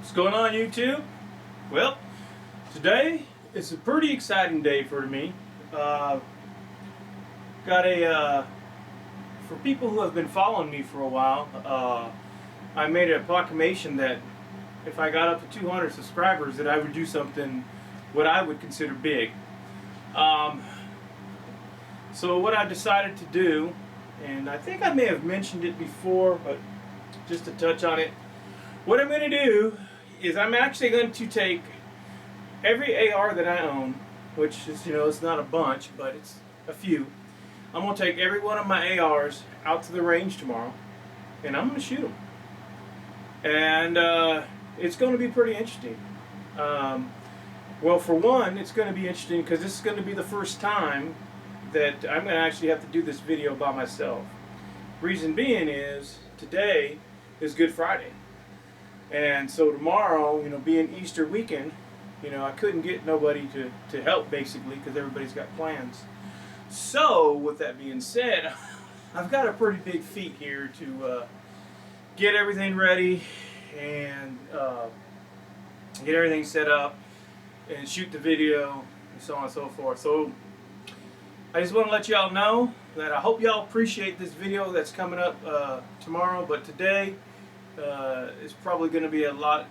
What's going on, YouTube? Well, today is a pretty exciting day for me. Got a for people who have been following me for a while. I made a proclamation that if I got up to 200 subscribers, that I would do something what I would consider big. So what I decided to do, and I think I may have mentioned it before, but just to touch on it, what I'm going to do is I'm actually going to take every AR that I own, which is, it's not a bunch, but it's a few. I'm going to take every one of my ARs out to the range tomorrow, and I'm going to shoot them. And it's going to be pretty interesting. Well, for one, it's going to be interesting because this is going to be the first time that I'm going to actually have to do this video by myself. Reason being is, today is Good Friday. And so tomorrow, being Easter weekend, I couldn't get nobody to help, basically, because everybody's got plans. So, with that being said, I've got a pretty big feat here to get everything ready and get everything set up and shoot the video and so on and so forth. So, I just want to let y'all know that I hope y'all appreciate this video that's coming up tomorrow, but today it's probably going to be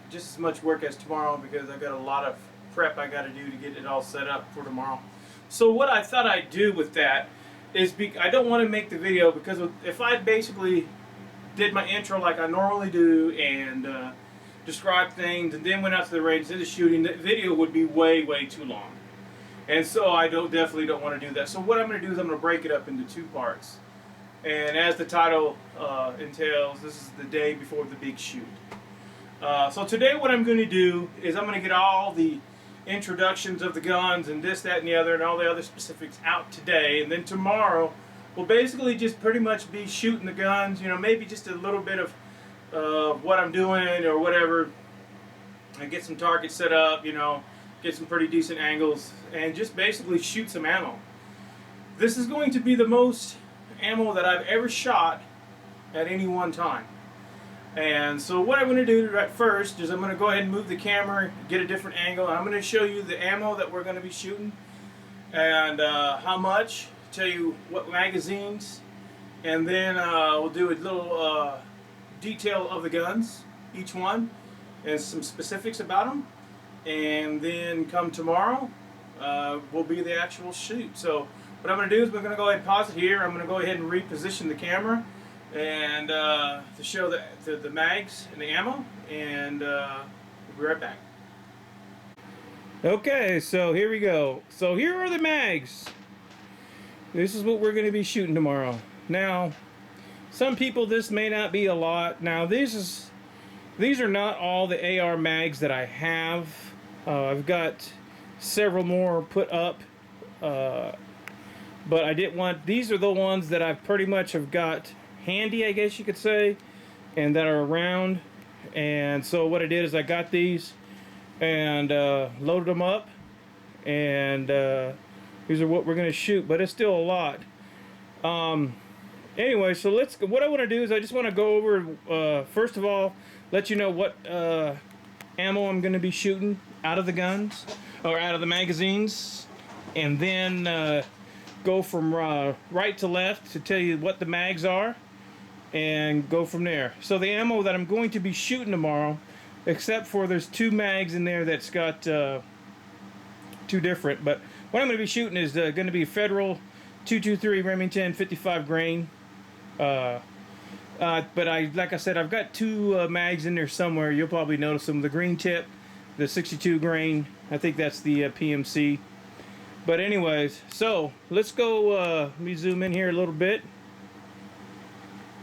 just as much work as tomorrow, because I got a lot of prep I got to do to get it all set up for tomorrow. So what I thought I'd do with that is, I don't want to make the video, because if I basically did my intro like I normally do and describe things and then went out to the range into shooting, the video would be way too long. And so I definitely don't want to do that. So what I'm going to do is I'm going to break it up into two parts. And as the title entails, this is the day before the big shoot. So today what I'm going to do is I'm going to get all the introductions of the guns and this, that, and the other, and all the other specifics out today. And then tomorrow we'll basically just pretty much be shooting the guns, maybe just a little bit of what I'm doing or whatever. And get some targets set up, get some pretty decent angles, and just basically shoot some ammo. This is going to be the most ammo that I've ever shot at any one time. And so what I'm going to do right first is I'm going to go ahead and move the camera, get a different angle, and I'm going to show you the ammo that we're going to be shooting and how much, tell you what magazines, and then we'll do a little detail of the guns, each one, and some specifics about them. And then come tomorrow will be the actual shoot. So what I'm going to do is we're going to go ahead and pause it here. I'm going to go ahead and reposition the camera and to show the mags and the ammo, and we'll be right back. Okay, so here we go. So here are the mags. This is what we're going to be shooting tomorrow. Now, some people, this may not be a lot. Now, these are not all the AR mags that I have. I've got several more put up, but I didn't want, these are the ones that I pretty much have got handy, I guess you could say, and that are around. And so what I did is I got these and loaded them up, and these are what we're going to shoot, but it's still a lot. Anyway, so what I want to do is I just want to go over, first of all, let you know what ammo I'm going to be shooting out of the guns, or out of the magazines, and then go from right to left to tell you what the mags are, and go from there. So the ammo that I'm going to be shooting tomorrow, except for there's two mags in there that's got two different, but what I'm going to be shooting is going to be Federal 223 Remington 55 grain. But like I said, I've got two mags in there somewhere. You'll probably notice them. The green tip, the 62 grain. I think that's the PMC. But anyways, so let's go. Let me zoom in here a little bit,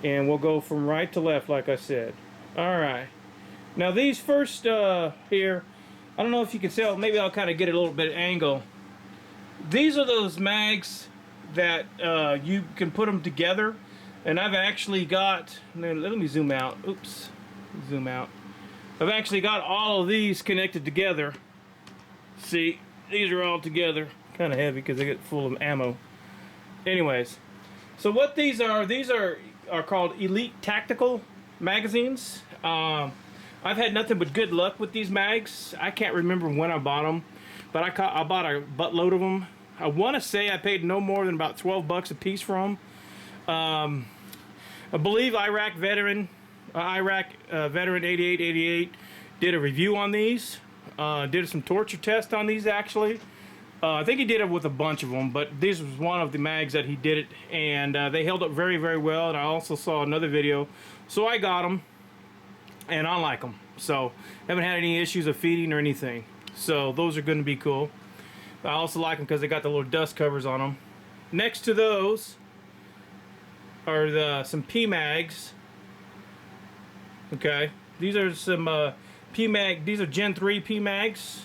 and we'll go from right to left, like I said. All right. Now these first here, I don't know if you can tell. Maybe I'll kind of get a little bit of angle. These are those mags that you can put them together. And I've actually got, let me zoom out. Oops, zoom out. I've actually got all of these connected together. See, these are all together. Kind of heavy because they get full of ammo. Anyways, so what these are called Elite Tactical magazines. I've had nothing but good luck with these mags. I can't remember when I bought them, but I bought a buttload of them. I want to say I paid no more than about 12 bucks a piece for them. I believe Iraq Veteran 8888 did a review on these. Did some torture test on these actually. I think he did it with a bunch of them, but this was one of the mags that he did it, and they held up very, very well. And I also saw another video, so I got them, and I like them. So haven't had any issues of feeding or anything. So those are going to be cool. I also like them because they got the little dust covers on them. Next to those are some PMags. Okay, these are some PMag. These are Gen 3 PMags.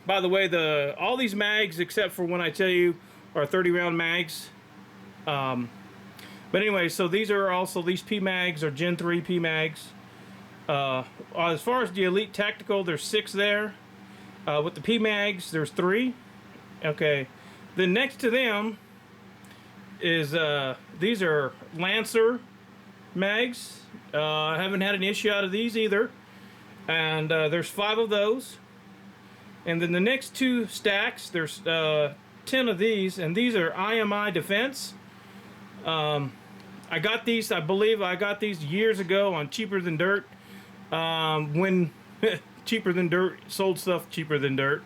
By the way, all these mags, except for when I tell you, are 30-round mags. But anyway, so these PMags are Gen 3 PMags. As far as the Elite Tactical, there's 6 there. With the PMags, there's 3. Okay. Then next to them is these are Lancer mags. I haven't had an issue out of these either. And there's 5 of those. And then the next 2 stacks, there's 10 of these, and these are IMI Defense. I got these, I believe I got these years ago on Cheaper Than Dirt. When Cheaper Than Dirt sold stuff cheaper than dirt.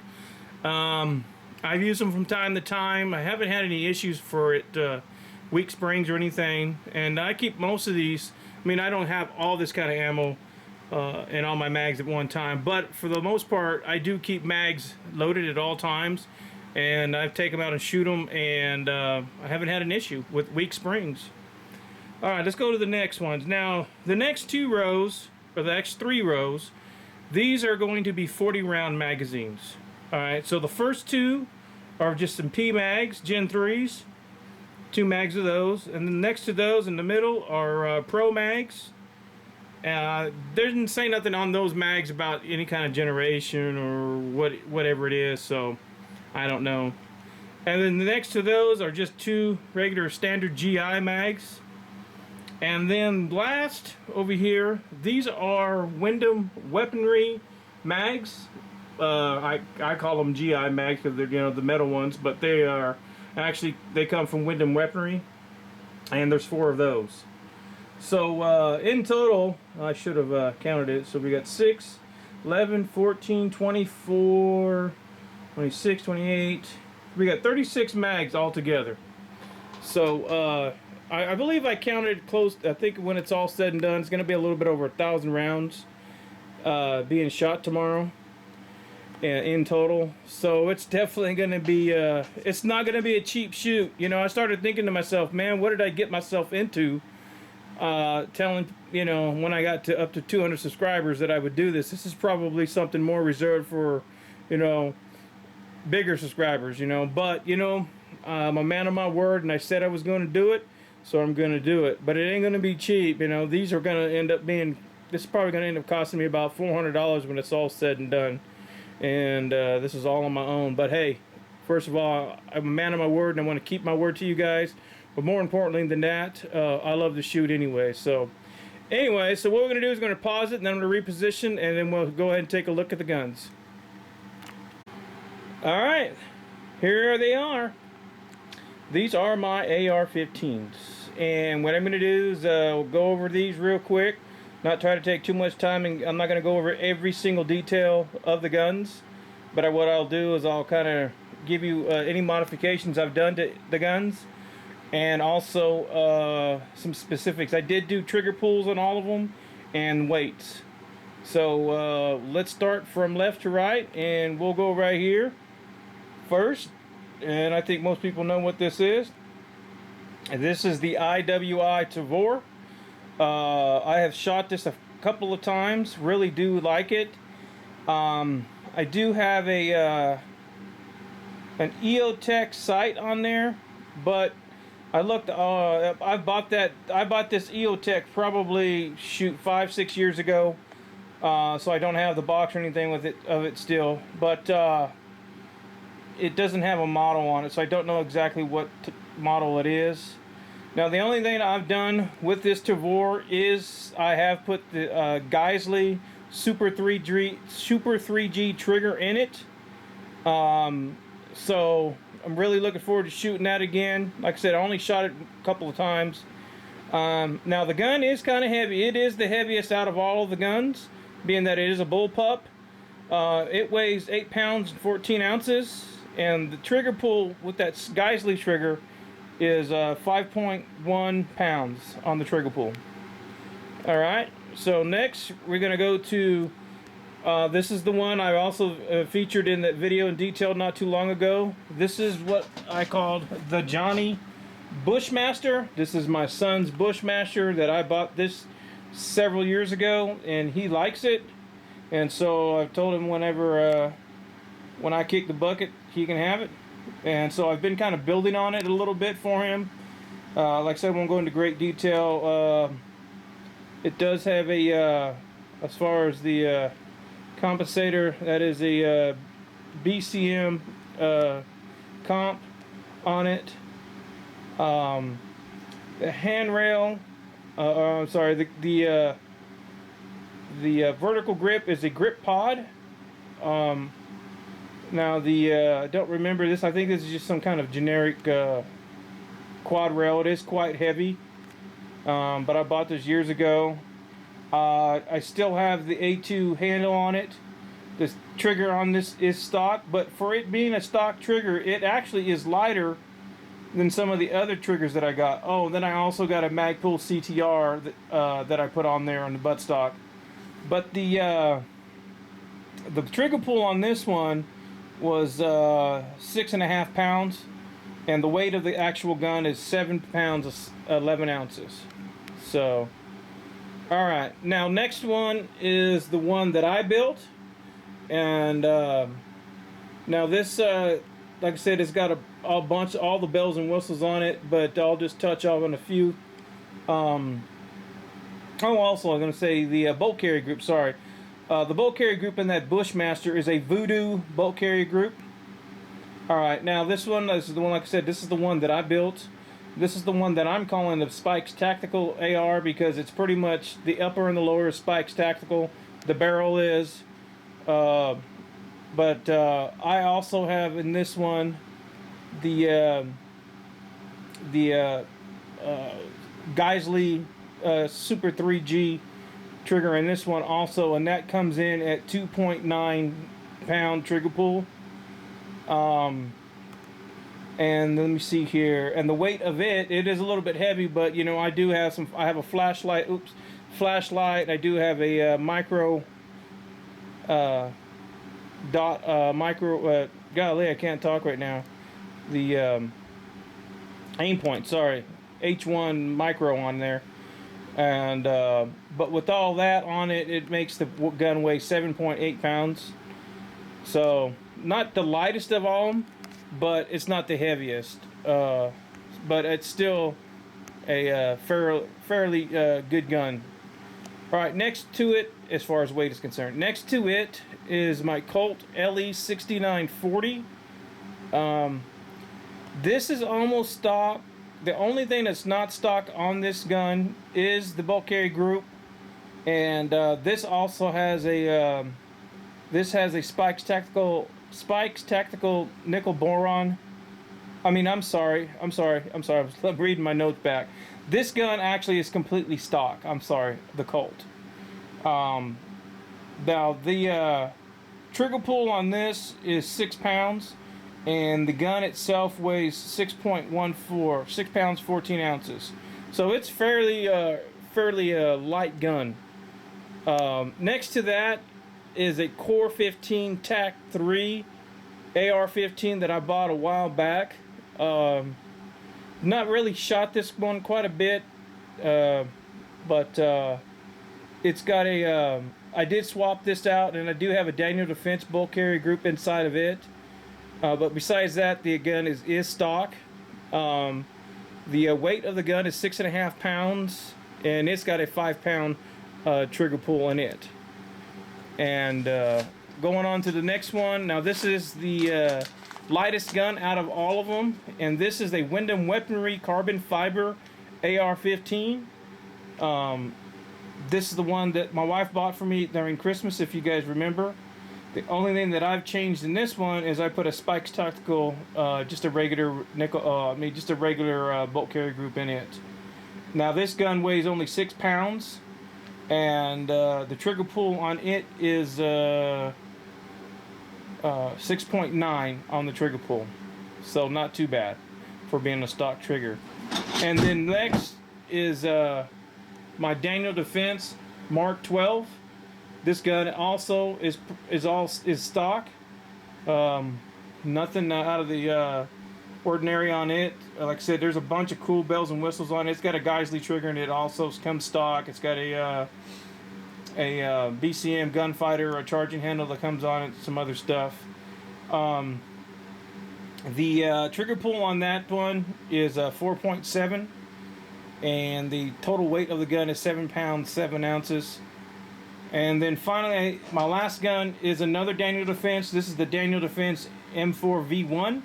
I've used them from time to time. I haven't had any issues for it, weak springs or anything. And I keep most of these. I mean, I don't have all this kind of ammo in all my mags at one time, but for the most part, I do keep mags loaded at all times. And I've taken them out and shoot them, and I haven't had an issue with weak springs. All right, let's go to the next ones. Now, the next 2 rows, or the next 3 rows, these are going to be 40-round magazines. All right, so the first 2 are just some PMags, Gen 3s, 2 mags of those, and then next to those in the middle are Pro mags. They didn't say nothing on those mags about any kind of generation or whatever it is, so I don't know. And then the next to those are just 2 regular standard GI mags. And then last over here, these are Wyndham Weaponry mags. I call them GI mags because they're the metal ones, but they are actually, they come from Wyndham Weaponry, and there's 4 of those. So in total, I should have counted it. So we got 6, 11, 14, 24, 26, 28. We got 36 mags altogether. So I believe I counted close. I think when it's all said and done, it's going to be a little bit over 1,000 rounds being shot tomorrow in total. So it's definitely going to be. It's not going to be a cheap shoot. You know, I started thinking to myself, man, what did I get myself into? Telling when I got to up to 200 subscribers that I would do this. This is probably something more reserved for bigger subscribers. But I'm a man of my word, and I said I was going to do it. So I'm going to do it, but it ain't going to be cheap. These are going to end up being, this is probably going to end up costing me about $400 when it's all said and done. And this is all on my own. But hey, first of all, I'm a man of my word, and I want to keep my word to you guys. But more importantly than that, I love to shoot anyway. So anyway, so what we're going to do is going to pause it, and then I'm going to reposition, and then we'll go ahead and take a look at the guns. All right, here they are. These are my AR-15s, and what I'm going to do is go over these real quick, not try to take too much time, and I'm not going to go over every single detail of the guns, but what I'll do is I'll kind of give you any modifications I've done to the guns, and also some specifics. I did do trigger pulls on all of them, and weights. So let's start from left to right, and we'll go right here first. And I think most people know what this is. And this is the IWI Tavor. I have shot this a couple of times. Really do like it. I do have an EOTech sight on there, but I looked. I bought this EOTech probably 5-6 years ago. So I don't have the box or anything of it still, but. It doesn't have a model on it, so I don't know exactly what model it is. Now the only thing I've done with this Tavor is I have put the Geissele Super 3G trigger in it. So I'm really looking forward to shooting that again. Like I said, I only shot it a couple of times. Now the gun is kind of heavy. It is the heaviest out of all of the guns, being that it is a bullpup. It weighs 8 pounds and 14 ounces, and the trigger pull with that Geissele trigger is 5.1 pounds on the trigger pull. Alright, so next we're going to go to, this is the one I also featured in that video in detail not too long ago. This is what I called the Johnny Bushmaster. This is my son's Bushmaster that I bought this several years ago, and he likes it. And so I've told him whenever, when I kick the bucket, he can have it. And so I've been kind of building on it a little bit for him. Like I said, I won't go into great detail. It does have a, as far as the compensator, that is a BCM comp on it. The handrail, I'm sorry, the vertical grip is a grip pod. Now I don't remember this. I think this is just some kind of generic quad rail. It is quite heavy, but I bought this years ago. I still have the A2 handle on it. The trigger on this is stock, but for it being a stock trigger, it actually is lighter than some of the other triggers that I got. Oh, then I also got a Magpul CTR that I put on there on the buttstock. But the trigger pull on this one was 6.5 pounds, and the weight of the actual gun is 7 pounds 11 ounces. So, all right. Now, next one is the one that I built, and now this, like I said, it's got a bunch, all the bells and whistles on it, but I'll just touch on a few. Oh, also, I'm going to say the bolt carrier group. Sorry. The bolt carrier group in that Bushmaster is a Voodoo bolt carrier group. Alright, now this is the one, like I said, this is the one that I built. This is the one that I'm calling the Spikes Tactical AR because it's pretty much the upper and the lower is Spikes Tactical. The barrel is. But I also have in this one the Geissele Super 3G trigger in this one also, and that comes in at 2.9 pound trigger pull. And let me see here, and the weight of it is a little bit heavy, but you know, I do have I have a flashlight, I do have a micro golly, I can't talk right now, the aim point, sorry, H1 micro on there. And but with all that on it, it makes the gun weigh 7.8 pounds. So not the lightest of all them, but it's not the heaviest. But it's still a fairly good gun. All right, next to it, as far as weight is concerned, next to it is my Colt LE 6940. This is almost stock. The only thing that's not stock on this gun is the bolt carrier group, and this also has a Spikes Tactical nickel boron. I'm sorry. I'm reading my notes back. This gun actually is completely stock. I'm sorry, the Colt. Now the trigger pull on this is 6 pounds. And the gun itself weighs 6 pounds 14 ounces. So it's fairly light gun. Next to that is a Core 15 TAC 3 AR-15 that I bought a while back. Not really shot this one quite a bit, but it's got a I did swap this out, and I do have a Daniel Defense bolt carrier group inside of it. But besides that, the gun is stock. The weight of the gun is 6.5 pounds, and it's got a 5 pound trigger pull in it. And going on to the next one. Now this is the lightest gun out of all of them, and this is a Wyndham Weaponry carbon fiber AR-15. This is the one that my wife bought for me during Christmas, if you guys remember. The only thing that I've changed in this one is I put a Spikes Tactical, just a regular nickel, just a regular bolt carrier group in it. Now this gun weighs only 6 pounds, and the trigger pull on it is 6.9 on the trigger pull, so not too bad for being a stock trigger. And then next is my Daniel Defense Mark 12. This gun also is stock. Nothing out of the ordinary on it. Like I said, there's a bunch of cool bells and whistles on it. It's got a Geisley trigger, and it also comes stock. It's got a BCM gunfighter, a charging handle that comes on it, some other stuff. The trigger pull on that one is 4.7, and the total weight of the gun is 7 pounds 7 ounces. And then finally, my last gun is another Daniel Defense. This is the Daniel Defense M4V1.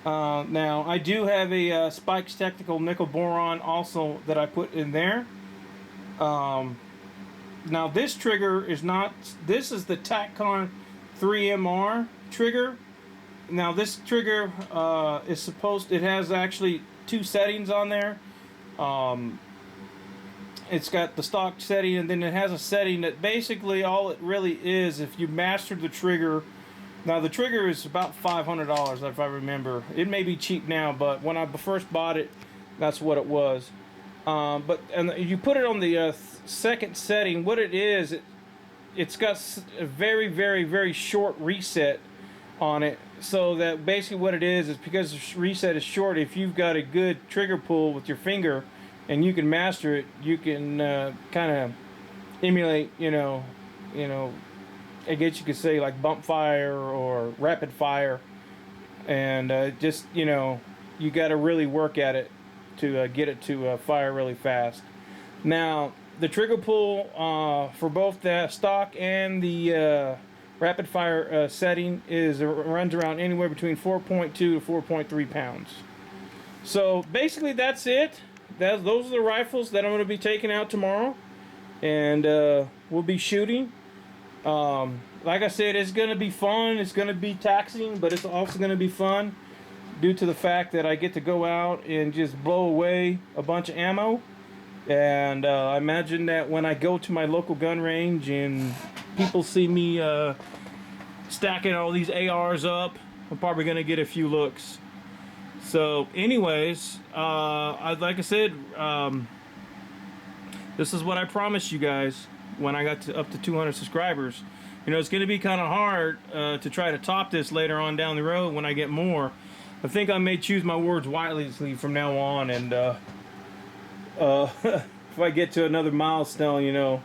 Now, I do have a Spikes Tactical nickel boron also that I put in there. Now, this trigger is not... This is the TacCon 3MR trigger. Now, this trigger is supposed... It has actually 2 settings on there. It's got the stock setting, and then it has a setting that basically all it really is, if you master the trigger. Now the trigger is about $500 if I remember. It may be cheap now, but when I first bought it, that's what it was. And you put it on the second setting. What it is, it's got a very, very, very short reset on it. So that basically what it is because the reset is short, if you've got a good trigger pull with your finger and you can master it, you can kind of emulate, I guess you could say like bump fire or rapid fire, and just you got to really work at it to get it to fire really fast. Now the trigger pull for both the stock and the rapid fire setting runs around anywhere between 4.2 to 4.3 pounds. So basically that's it. Those are the rifles that I'm going to be taking out tomorrow, and we'll be shooting. Like I said, it's going to be fun. It's going to be taxing, but it's also going to be fun due to the fact that I get to go out and just blow away a bunch of ammo. And I imagine that when I go to my local gun range and people see me stacking all these ARs up, I'm probably going to get a few looks. So anyways, like I said, this is what I promised you guys when I got up to 200 subscribers. It's going to be kind of hard to try to top this later on down the road when I get more. I think I may choose my words wisely from now on, and if I get to another milestone,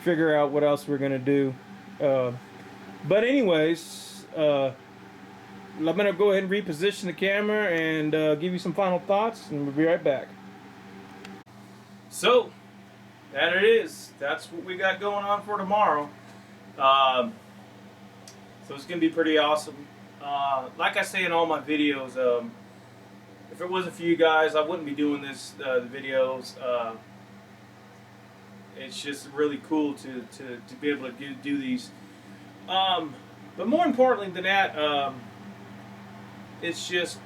figure out what else we're going to do. But anyways, I'm going to go ahead and reposition the camera and give you some final thoughts, and we'll be right back. So, that it is. That's what we got going on for tomorrow. So it's going to be pretty awesome. Like I say in all my videos, if it wasn't for you guys, I wouldn't be doing the videos. It's just really cool to be able to do these. But more importantly than that, it's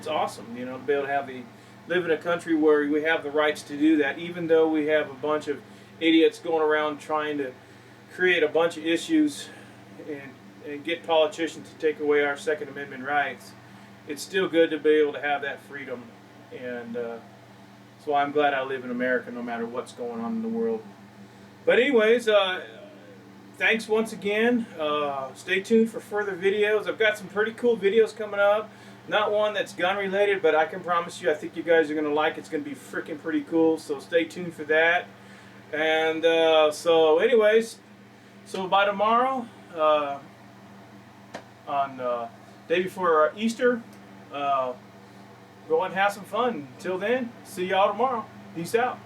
awesome, to be able to live in a country where we have the rights to do that, even though we have a bunch of idiots going around trying to create a bunch of issues and get politicians to take away our Second Amendment rights. It's still good to be able to have that freedom, and that's why I'm glad I live in America no matter what's going on in the world. But anyways, thanks once again. Stay tuned for further videos. I've got some pretty cool videos coming up. Not one that's gun related, but I can promise you I think you guys are going to like it. It's going to be freaking pretty cool, so stay tuned for that. And so anyways, so by tomorrow, on day before Easter, go and have some fun. Until then, see y'all tomorrow. Peace out.